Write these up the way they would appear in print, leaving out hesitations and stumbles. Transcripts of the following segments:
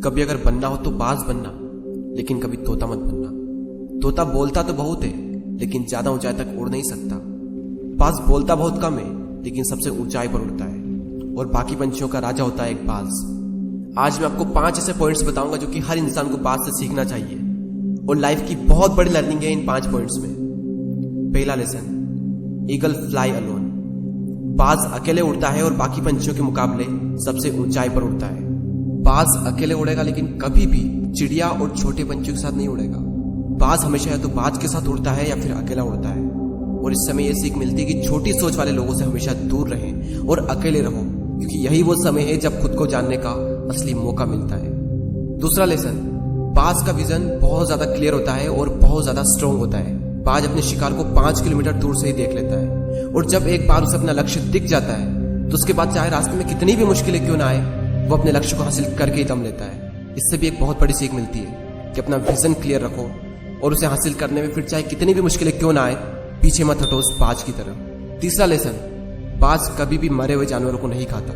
कभी अगर बनना हो तो बाज बनना, लेकिन कभी तोता मत बनना। तोता बोलता तो बहुत है, लेकिन ज्यादा ऊंचाई तक उड़ नहीं सकता। बाज बोलता बहुत कम है, लेकिन सबसे ऊंचाई पर उड़ता है, और बाकी पंछियों का राजा होता है एक बाज। आज मैं आपको 5 ऐसे पॉइंट्स बताऊंगा जो कि हर इंसान को बाज से सीखना चाहिए, और लाइफ की बहुत बड़ी लर्निंग है इन 5 पॉइंट्स में। पहला लेसन, ईगल फ्लाई अलोन। बाज अकेले उड़ता है और बाकी पंछियों के मुकाबले सबसे ऊंचाई पर उड़ता है। बाज अकेले उड़ेगा, लेकिन कभी भी चिड़िया और छोटे पंछियों के साथ नहीं उड़ेगा। बाज हमेशा या तो बाज के साथ उड़ता है या फिर अकेला उड़ता है। और इस समय यह सीख मिलती है कि छोटी सोच वाले लोगों से हमेशा दूर रहें और अकेले रहो, क्योंकि यही वो समय है जब खुद को जानने का असली मौका मिलता है। दूसरा लेसन, बाज का विजन बहुत ज्यादा क्लियर होता है और बहुत ज्यादा स्ट्रांग होता है। बाज अपने शिकार को 5 किलोमीटर दूर से ही देख लेता है, और जब एक बार उसे अपना लक्ष्य दिख जाता है तो उसके बाद चाहे रास्ते में कितनी भी मुश्किलें क्यों ना आए, वो अपने लक्ष्य को हासिल करके ही दम लेता है। इससे भी एक बहुत बड़ी सीख मिलती है कि अपना विजन क्लियर रखो और उसे हासिल करने में फिर चाहे कितनी भी मुश्किलें क्यों ना आए, पीछे मत हटो उस बाज की तरफ। तीसरा लेसन, बाज कभी भी मरे हुए जानवरों को नहीं खाता,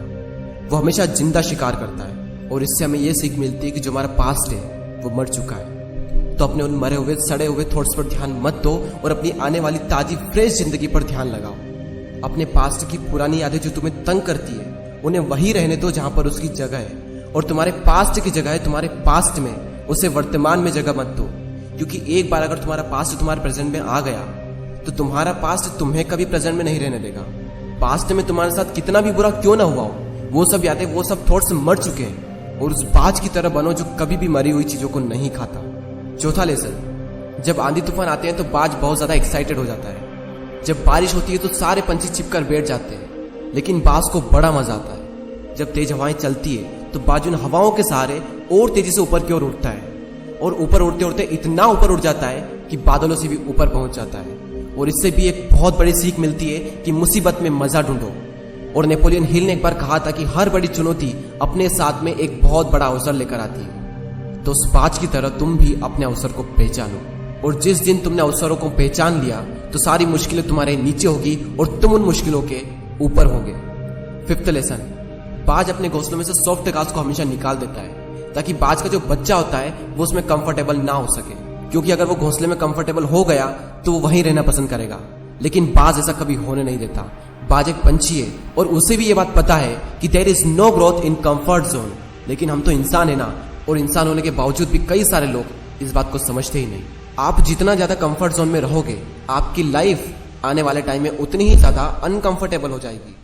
वो हमेशा जिंदा शिकार करता है। और इससे हमें यह सीख मिलती है कि जो हमारा पास्ट है वो मर चुका है, तो अपने उन मरे हुए सड़े हुए थॉट्स पर ध्यान मत दो और अपनी आने वाली ताजी फ्रेश जिंदगी पर ध्यान लगाओ। अपने पास्ट की पुरानी यादें जो तुम्हें तंग करती है उन्हें वही रहने दो जहां पर उसकी जगह है, और तुम्हारे पास्ट की जगह है तुम्हारे पास्ट में, उसे वर्तमान में जगह मत दो। क्योंकि एक बार अगर तुम्हारा पास्ट तुम्हारे प्रेजेंट में आ गया तो तुम्हारा पास्ट तुम्हें कभी प्रेजेंट में नहीं रहने देगा। पास्ट में तुम्हारे साथ कितना भी बुरा क्यों ना हुआ हो, वो सब यादें, वो सब थॉट्स मर चुके हैं, और उस बाज की तरह बनो जो कभी भी मरी हुई चीजों को नहीं खाता। चौथा लेसन, जब आंधी तूफान आते हैं तो बाज बहुत ज्यादा एक्साइटेड हो जाता है। जब बारिश होती है तो सारे पंछी छिपकर बैठ जाते हैं, लेकिन बाज को बड़ा मजा आता है। जब तेज हवाएं चलती है तो बाज उन हवाओं के सहारे और तेजी से ऊपर की ओर उठता है, और ऊपर उड़ते उड़ते इतना ऊपर उड़ जाता है कि बादलों से भी ऊपर पहुंच जाता है। और इससे भी एक बहुत बड़ी सीख मिलती है कि मुसीबत में मजा ढूंढो। और नेपोलियन हिल ने एक बार कहा था कि हर बड़ी चुनौती अपने साथ में एक बहुत बड़ा अवसर लेकर आती है। तो उस बाज की तरह तुम भी अपने अवसर को पहचानो, और जिस दिन तुमने अवसरों को पहचान लिया तो सारी मुश्किलें तुम्हारे नीचे होगी और तुम उन मुश्किलों के ऊपर होगे। फिफ्थ लेसन, बाज अपने घोंसलों में से सॉफ्ट घास को हमेशा निकाल देता है, ताकि बाज का जो बच्चा होता है वो उसमें कंफर्टेबल ना हो सके। क्योंकि अगर वो घोंसले में कंफर्टेबल हो गया तो वो वहीं रहना पसंद करेगा, लेकिन बाज ऐसा कभी होने नहीं देता। बाज एक पंछी है और उसे भी ये बात पता है कि there is no growth in comfort zone. लेकिन हम तो इंसान है ना, और इंसान होने के बावजूद भी कई सारे लोग इस बात को समझते ही नहीं। आप जितना ज्यादा कंफर्ट जोन में रहोगे, आपकी लाइफ आने वाले टाइम में उतनी ही ज्यादा अनकंफर्टेबल हो जाएगी।